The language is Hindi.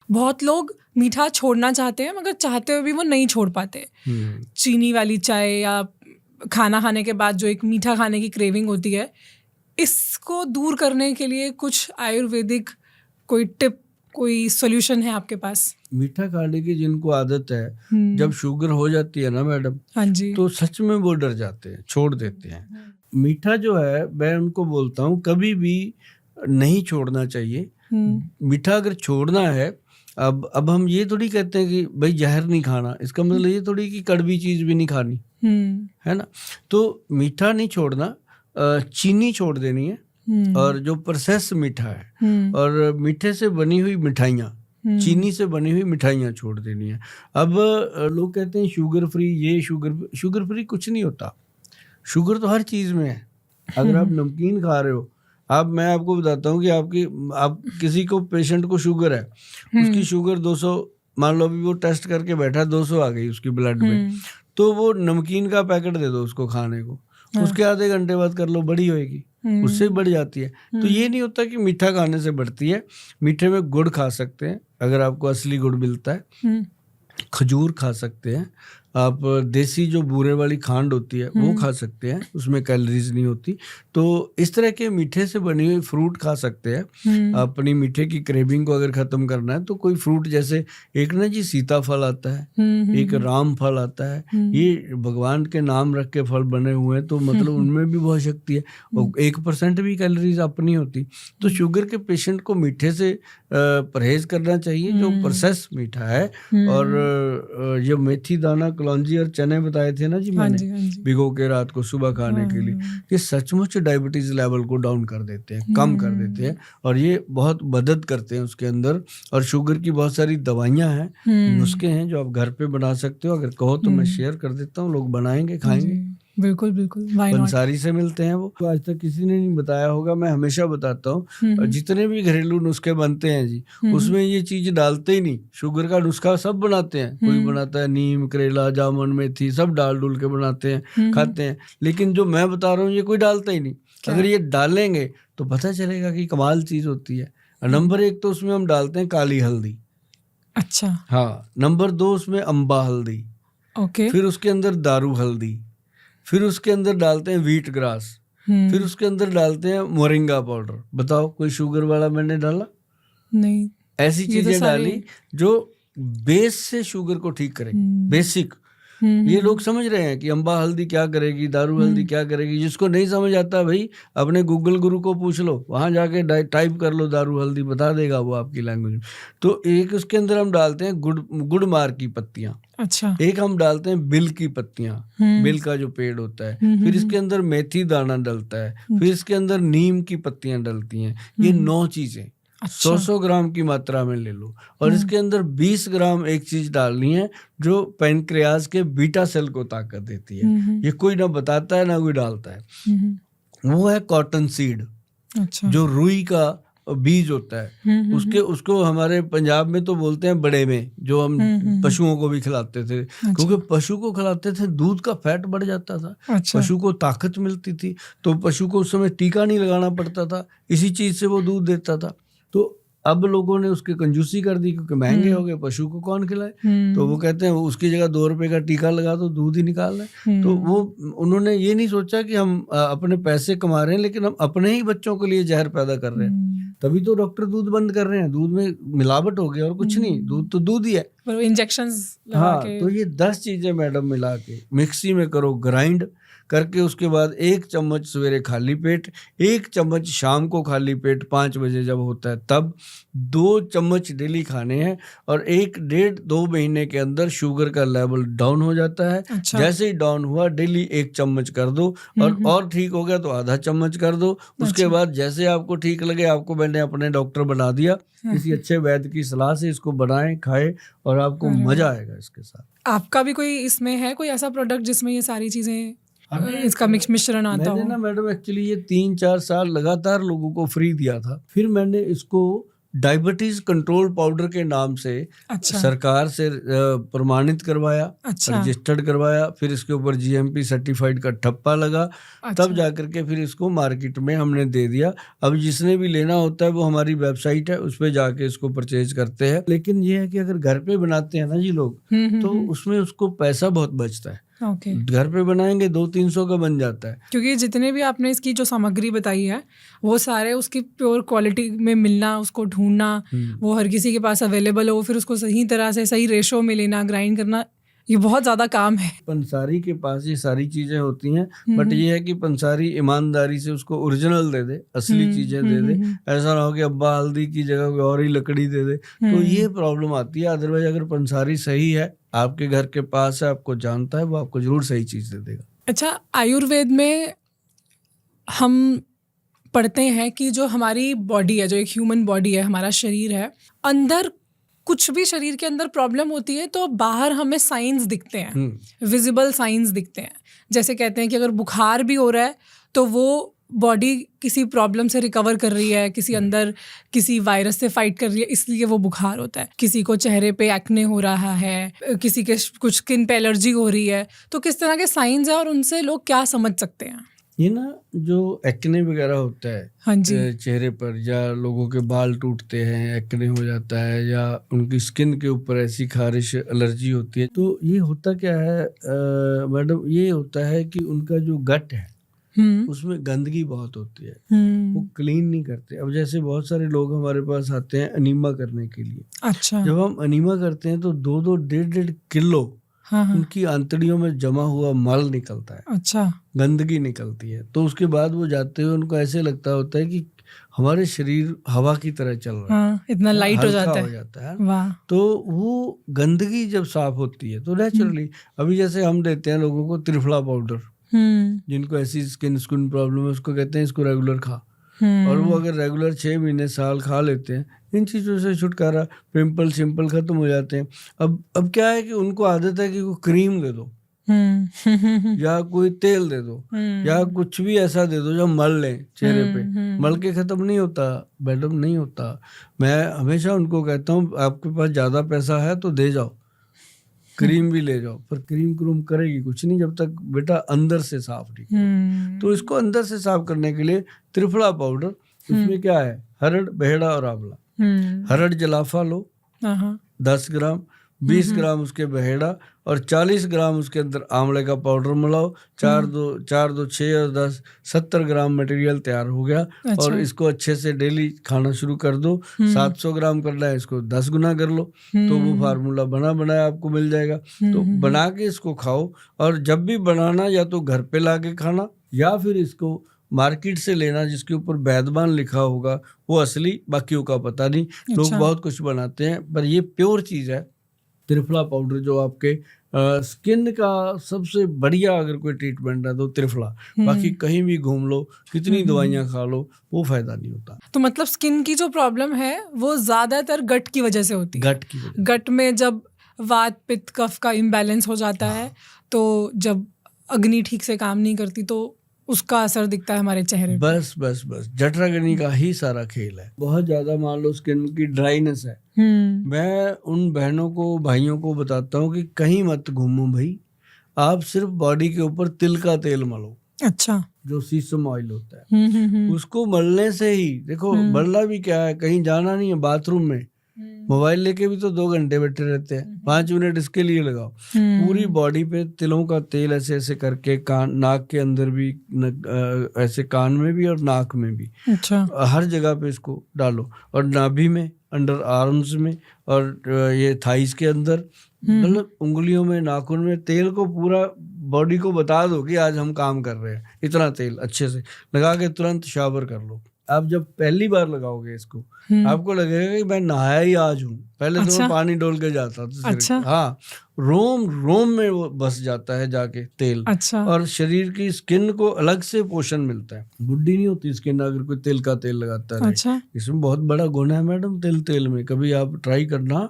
बहुत लोग मीठा छोड़ना चाहते हैं मगर चाहते हुए भी वो नहीं छोड़ पाते। चीनी वाली चाय या खाना खाने के बाद जो एक मीठा खाने की क्रेविंग होती है, इसको दूर करने के लिए कुछ आयुर्वेदिक कोई टिप, कोई सॉल्यूशन है आपके पास? मीठा खाने की जिनको आदत है, जब शुगर हो जाती है ना मैडम, हाँ जी, तो सच में वो डर जाते हैं, छोड़ देते हैं। मीठा जो है, मैं उनको बोलता हूँ कभी भी नहीं छोड़ना चाहिए। मीठा अगर छोड़ना है, अब हम ये थोड़ी कहते हैं कि भाई जहर नहीं खाना, इसका मतलब ये थोड़ी कि कड़वी चीज भी नहीं खानी, है ना। तो मीठा नहीं छोड़ना, चीनी छोड़ देनी है, और जो प्रोसेस मीठा है और मीठे से बनी हुई मिठाइयाँ, चीनी से बनी हुई मिठाइयाँ छोड़ देनी है। अब लोग कहते हैं शुगर फ्री, ये शुगर फ्री कुछ नहीं होता। शुगर तो हर चीज में है। अगर आप नमकीन खा रहे हो, मैं आपको बताता हूँ कि आप किसी को, पेशेंट को शुगर है, उसकी शुगर 200, मान लो अभी वो टेस्ट करके बैठा, 200 आ गई उसकी ब्लड में, तो वो नमकीन का पैकेट दे दो उसको खाने को, उसके आधे घंटे बाद कर लो, बड़ी होएगी, उससे बढ़ जाती है। तो ये नहीं होता कि मीठा खाने से बढ़ती है। मीठे में गुड़ खा सकते हैं, अगर आपको असली गुड़ मिलता है। खजूर खा सकते हैं आप, देसी जो बूरे वाली खांड होती है वो खा सकते हैं, उसमें कैलोरीज नहीं होती। तो इस तरह के मीठे से बनी हुई फ्रूट खा सकते हैं। अपनी मीठे की क्रेविंग को अगर खत्म करना है तो कोई फ्रूट, जैसे एक ना जी सीताफल आता है, एक राम फल आता है, ये भगवान के नाम रख के फल बने हुए हैं, तो मतलब उनमें भी बहुत शक्ति है, और 1% भी कैलोरीज अपनी होती। तो शुगर के पेशेंट को मीठे से परहेज करना चाहिए, जो प्रोसेस मीठा है। और जो मेथी दाना, कलौंजी और चने बताए थे ना जी मैंने, भिगो के रात को सुबह खाने के लिए, ये सचमुच डायबिटीज लेवल को डाउन कर देते हैं, कम कर देते हैं, और ये बहुत मदद करते हैं उसके अंदर। और शुगर की बहुत सारी दवाइयाँ हैं, नुस्खे हैं जो आप घर पे बना सकते हो। अगर कहो तो मैं शेयर कर देता हूँ, लोग बनाएंगे, खाएंगे। बिल्कुल बिल्कुल, पंसारी से मिलते हैं वो, आज तक किसी ने नहीं बताया होगा, मैं हमेशा बताता हूँ। जितने भी घरेलू नुस्खे बनते हैं जी, उसमें ये चीज डालते ही नहीं। शुगर का नुस्खा सब बनाते हैं, कोई बनाता है नीम, करेला, जामुन, मेथी, सब डाल डूल के बनाते हैं, खाते हैं, लेकिन जो मैं बता रहा हूँ ये कोई डालता ही नहीं। अगर ये डालेंगे तो पता चलेगा कि कमाल चीज होती है। नंबर 1 तो उसमें हम डालते हैं काली हल्दी। अच्छा, हाँ। नंबर 2 उसमें अम्बा हल्दी। ओके। फिर उसके अंदर दारू हल्दी। फिर उसके अंदर डालते हैं व्हीट ग्रास। फिर उसके अंदर डालते हैं मोरिंगा पाउडर। बताओ कोई शुगर वाला मैंने डाला? नहीं। ऐसी चीजें डाली जो बेस से शुगर को ठीक करेगी, बेसिक। ये लोग समझ रहे हैं कि अम्बा हल्दी क्या करेगी, दारू हल्दी क्या करेगी। जिसको नहीं समझ आता भाई, अपने गूगल गुरु को पूछ लो, वहां जाके टाइप कर लो दारू हल्दी, बता देगा वो आपकी लैंग्वेज में। तो एक उसके अंदर हम डालते हैं गुड़ मार की पत्तियां। अच्छा। एक हम डालते हैं बिल की पत्तियां, बिल का जो पेड़ होता है। फिर इसके अंदर मेथी दाना डलता है। फिर इसके अंदर नीम की पत्तियां डलती हैं। ये 9 चीजें 100 ग्राम की मात्रा में ले लो। और इसके अंदर 20 ग्राम एक चीज डालनी है जो पैनक्रियाज के बीटा सेल को ताकत देती है। ये कोई ना बताता है ना कोई डालता है। वो है कॉटन सीड। अच्छा। जो रुई का बीज होता है, उसको हमारे पंजाब में तो बोलते हैं बड़े में, जो हम पशुओं को भी खिलाते थे। क्योंकि पशु को खिलाते थे, दूध का फैट बढ़ जाता था। पशु को ताकत मिलती थी, तो पशु को उस समय टीका नहीं लगाना पड़ता था, इसी चीज से वो दूध देता था। तो अब लोगों ने उसकी कंजूसी कर दी, क्योंकि महंगे हो गए, पशु को कौन खिलाए। तो वो कहते हैं उसकी जगह 2 रुपए का टीका लगा दो, दूध ही निकाल रहे। तो वो उन्होंने ये नहीं सोचा कि हम अपने पैसे कमा रहे हैं, लेकिन हम अपने ही बच्चों के लिए जहर पैदा कर रहे हैं। तभी तो डॉक्टर दूध बंद कर रहे हैं। दूध में मिलावट हो गई और कुछ नहीं, दूध तो दूध ही है, इंजेक्शंस लगा हाँ के। तो ये 10 चीजें मैडम मिला के मिक्सी में करो, ग्राइंड करके, उसके बाद 1 चम्मच सवेरे खाली पेट, 1 चम्मच शाम को खाली पेट 5 बजे जब होता है तब, 2 चम्मच डेली खाने हैं। और 1-1.5-2 महीने के अंदर शुगर का लेवल डाउन हो जाता है। अच्छा। जैसे ही डाउन हुआ डेली 1 चम्मच कर दो, और ठीक हो गया तो आधा चम्मच कर दो। उसके बाद जैसे आपको ठीक लगे, आपको मैंने अपने डॉक्टर बना दिया, किसी अच्छे वैद्य की सलाह से इसको बनाएं, खाएं, और आपको मजा आएगा इसके साथ। आपका भी कोई इसमें है कोई ऐसा प्रोडक्ट जिसमें ये सारी चीजें, इसका मिश्रण आता हो? मैंने ना मैडम एक्चुअली ये 3-4 साल लगातार लोगों को फ्री दिया था। फिर मैंने इसको डायबिटीज कंट्रोल पाउडर के नाम से अच्छा सरकार से प्रमाणित करवाया, अच्छा रजिस्टर्ड करवाया, फिर इसके ऊपर जीएमपी सर्टिफाइड का ठप्पा लगा, अच्छा तब जाकर के फिर इसको मार्केट में हमने दे दिया। अब जिसने भी लेना होता है वो हमारी वेबसाइट है, उस पर जाके इसको परचेज करते हैं। लेकिन ये है कि अगर घर पे बनाते हैं ना जी लोग, तो उसमें उसको पैसा बहुत बचता है। ओके घर पे बनाएंगे 200-300 का बन जाता है। क्योंकि जितने भी आपने इसकी जो सामग्री बताई है वो सारे उसकी प्योर क्वालिटी में मिलना, उसको ढूंढना, वो हर किसी के पास अवेलेबल हो, फिर उसको सही तरह से सही रेशो में लेना, ग्राइंड करना, ये बहुत ज़्यादा काम है। पंसारी के पास ये सारी चीजें होती हैं, बट ये है कि पंसारी ईमानदारी से उसको ओरिजिनल दे दे, असली चीजें दे दे। ऐसा ना हो कि अब्बा हल्दी की जगह कोई और ही लकड़ी दे दे, तो ये प्रॉब्लम आती है। अदरवाइज अगर पंसारी सही है, आपके घर के पास है, आपको जानता है, वो आपको जरूर सही चीज दे देगा। अच्छा, आयुर्वेद में हम पढ़ते हैं कि जो हमारी बॉडी है, जो एक ह्यूमन बॉडी है, हमारा शरीर है, अंदर कुछ भी शरीर के अंदर प्रॉब्लम होती है तो बाहर हमें साइंस दिखते हैं, विजिबल साइंस दिखते हैं। जैसे कहते हैं कि अगर बुखार भी हो रहा है तो वो बॉडी किसी प्रॉब्लम से रिकवर कर रही है, किसी अंदर किसी वायरस से फाइट कर रही है, इसलिए वो बुखार होता है। किसी को चेहरे पे एक्ने हो रहा है, किसी के कुछ स्किन पे एलर्जी हो रही है, तो किस तरह के साइंस है और उनसे लोग क्या समझ सकते हैं? ये ना जो एक्ने वगैरह होता है, हाँ जी, चेहरे पर, या लोगों के बाल टूटते हैं, एक्ने हो जाता है, या उनकी स्किन के ऊपर ऐसी खारिश एलर्जी होती है, तो ये होता क्या है मैडम, ये होता है कि उनका जो गट है उसमें गंदगी बहुत होती है, वो क्लीन नहीं करते। अब जैसे बहुत सारे लोग हमारे पास आते हैं अनीमा करने के लिए। अच्छा, जब हम अनीमा करते हैं तो 2-2, 1.5 किलो उनकी आंतड़ियों में जमा हुआ मल निकलता है, अच्छा, गंदगी निकलती है। तो उसके बाद वो जाते हुए उनको ऐसे लगता होता है कि हमारे शरीर हवा की तरह चल रहा है, इतना लाइट हो जाता है। वाह। तो वो गंदगी जब साफ होती है तो नेचुरली, अभी जैसे हम देते हैं लोगों को त्रिफला पाउडर, जिनको ऐसी स्किन प्रॉब्लम है, उसको कहते हैं इसको रेगुलर खा, और वो अगर रेगुलर 6 महीने साल खा लेते हैं, इन चीज़ों से छुटकारा, पिंपल सिंपल खत्म हो जाते हैं। अब क्या है कि उनको आदत है कि वो क्रीम दे दो या कोई तेल दे दो या कुछ भी ऐसा दे दो जो मल लें चेहरे पे। मल के खत्म नहीं होता मैडम, नहीं होता। मैं हमेशा उनको कहता हूँ आपके पास ज़्यादा पैसा है तो दे जाओ, क्रीम भी ले जाओ, पर क्रीम करेगी कुछ नहीं जब तक बेटा अंदर से साफ नहीं। तो इसको अंदर से साफ करने के लिए त्रिफला पाउडर, उसमें क्या है, हरड़, बहेड़ा और आंवला। हरड़ जलाफा लो 10 ग्राम, 20 ग्राम उसके बहेड़ा और 40 ग्राम उसके अंदर आंवले का पाउडर मिलाओ। 4 2 6 और 10 70 ग्राम मटेरियल तैयार हो गया। अच्छा। और इसको अच्छे से डेली खाना शुरू कर दो। 700 ग्राम करना है, इसको 10 गुना कर लो, तो वो फार्मूला बनाया आपको मिल जाएगा। तो बना के इसको खाओ, और जब भी बनाना या तो घर पे ला के खाना या फिर इसको मार्केट से लेना जिसके ऊपर वैद्यमान लिखा होगा, वो असली, बाकियों का पता नहीं। अच्छा। लोग बहुत कुछ बनाते हैं, पर ये प्योर चीज़ है त्रिफला पाउडर, जो आपके स्किन का सबसे बढ़िया अगर कोई ट्रीटमेंट है तो त्रिफला। बाकी कहीं भी घूम लो, कितनी दवाइयाँ खा लो, वो फायदा नहीं होता। तो मतलब स्किन की जो प्रॉब्लम है वो ज्यादातर गट की वजह से होती है। गट में जब वात पित्त कफ का इम्बैलेंस हो जाता है, तो जब अग्नि ठीक से काम नहीं करती तो उसका असर दिखता है हमारे चेहरे पे। बस जठराग्नि का ही सारा खेल है। बहुत ज्यादा मान लो स्किन की ड्राइनेस है, मैं उन बहनों को भाइयों को बताता हूँ कि कहीं मत घूमो भाई, आप सिर्फ बॉडी के ऊपर तिल का तेल मलो। अच्छा, जो सीसम ऑयल होता है, उसको मलने से ही देखो, मलना भी क्या है, कहीं जाना नहीं है, बाथरूम में मोबाइल लेके भी तो 2 घंटे बैठे रहते हैं, 5 मिनट इसके लिए लगाओ। पूरी बॉडी पे तिलों का तेल ऐसे ऐसे करके, कान नाक के अंदर भी, ऐसे कान में भी और नाक में भी। अच्छा। हर जगह पे इसको डालो, और नाभि में, अंडर आर्म्स में, और ये थाइस के अंदर, मतलब उंगलियों में, नाखून में, तेल को पूरा बॉडी को बता दो कि आज हम काम कर रहे हैं, इतना तेल अच्छे से लगा के तुरंत शावर कर लो। आप जब पहली बार लगाओगे इसको, आपको लगेगा कि मैं नहाया ही आज हूँ। पहले तो मैं पानी डोल के जाता था। अच्छा। हाँ, रोम में वो बस जाता है जाके तेल। अच्छा। और शरीर की स्किन को अलग से पोषण मिलता है। बुढ़ी नहीं होती स्किन अगर कोई तिल का तेल लगाता है। अच्छा। इसमें बहुत बड़ा गुण है मैडम तिल में, कभी आप ट्राई करना।